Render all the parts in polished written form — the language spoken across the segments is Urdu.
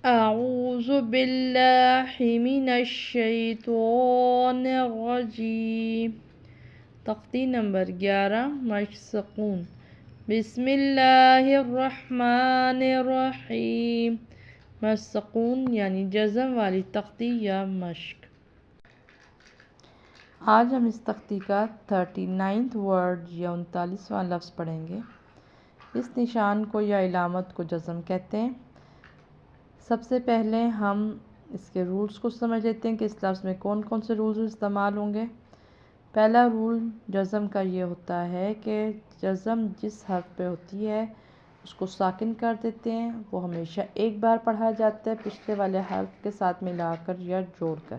أعوذ بالله من الشیطان الرجیم۔ تختی نمبر 11 مشق سکون۔ بسم اللہ الرحمن الرحیم۔ مشق سکون یعنی جزم والی تختی یا مشق۔ آج ہم اس تختی کا 39 ورڈ یا 39واں لفظ پڑھیں گے۔ اس نشان کو یا علامت کو جزم کہتے ہیں۔ سب سے پہلے ہم اس کے رولز کو سمجھ لیتے ہیں کہ اس لفظ میں کون کون سے رولز استعمال ہوں گے۔ پہلا رول جزم کا یہ ہوتا ہے کہ جزم جس حرف پہ ہوتی ہے اس کو ساکن کر دیتے ہیں، وہ ہمیشہ ایک بار پڑھا جاتا ہے پچھلے والے حرف کے ساتھ ملا کر یا جوڑ کر۔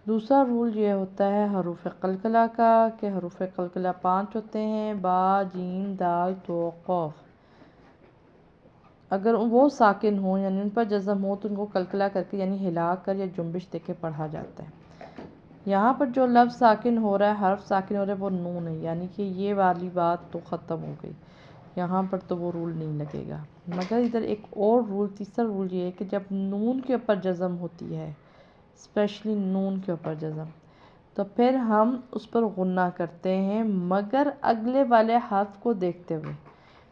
دوسرا رول یہ ہوتا ہے حروف قلقلہ کا کہ حروف قلقلہ 5 ہوتے ہیں: با، جیم، دال، تو، قاف۔ اگر وہ ساکن ہوں یعنی ان پر جزم ہو تو ان کو قلقلہ کر کے یعنی ہلا کر یا جنبش دے کے پڑھا جاتا ہے۔ یہاں پر جو لفظ ساکن ہو رہا ہے، حرف ساکن ہو رہا ہے، وہ نون ہے، یعنی کہ یہ والی بات تو ختم ہو گئی، یہاں پر تو وہ رول نہیں لگے گا۔ مگر ادھر ایک اور رول، تیسرا رول یہ ہے کہ جب نون کے اوپر جزم ہوتی ہے، اسپیشلی نون کے اوپر جزم، تو پھر ہم اس پر غنہ کرتے ہیں مگر اگلے والے حرف کو دیکھتے ہوئے۔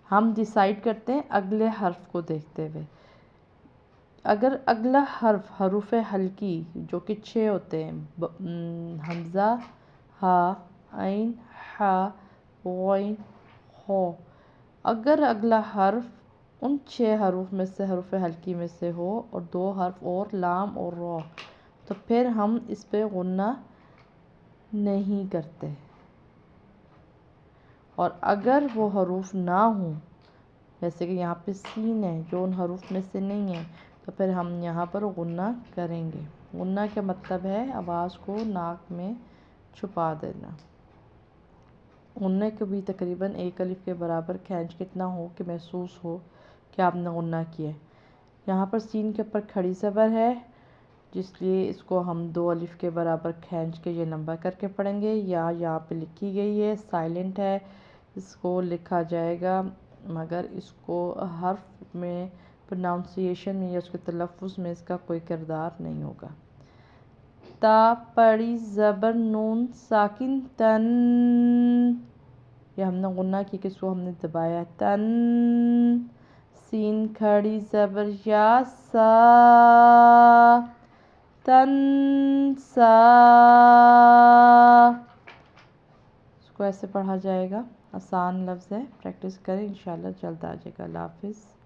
ہم ڈیسائیڈ کرتے ہیں اگلے حرف کو دیکھتے ہوئے۔ اگر اگلا حرف حروف ہلکی جو کہ 6 ہوتے ہیں: حمزہ، ہا، عین، حا، غین، خو، اگر اگلا حرف ان 6 حروف میں سے حروف ہلکی میں سے ہو اور 2 حرف اور لام اور را، تو پھر ہم اس پہ غنہ نہیں کرتے، اور اگر وہ حروف نہ ہوں جیسے کہ یہاں پہ سین ہے جو ان حروف میں سے نہیں ہے، تو پھر ہم یہاں پر غنہ کریں گے۔ غنہ کا مطلب ہے آواز کو ناک میں چھپا دینا۔ غنہ کو بھی تقریباً 1 الف کے برابر کھینچ کے اتنا ہو کہ محسوس ہو کہ آپ نے غنہ کیا ہے۔ یہاں پر سین کے اوپر کھڑی زبر ہے، جس لیے اس کو ہم 2 الف کے برابر کھینچ کے یہ لمبا کر کے پڑھیں گے۔ یا یہاں پہ لکھی گئی ہے، سائلنٹ ہے، اس کو لکھا جائے گا، مگر اس کو حرف میں پروناؤنسیشن میں یا اس کے تلفظ میں اس کا کوئی کردار نہیں ہوگا۔ تا پڑی زبر نون ساکن تن، یہ ہم نے غنہ کی کہ اس کو ہم نے دبایا تن۔ سین کھڑی زبر یا سا، تن سا، اس کو ایسے پڑھا جائے گا۔ آسان لفظ ہے، پریکٹس کریں، انشاءاللہ جلد آ جائے گا۔ اللہ حافظ۔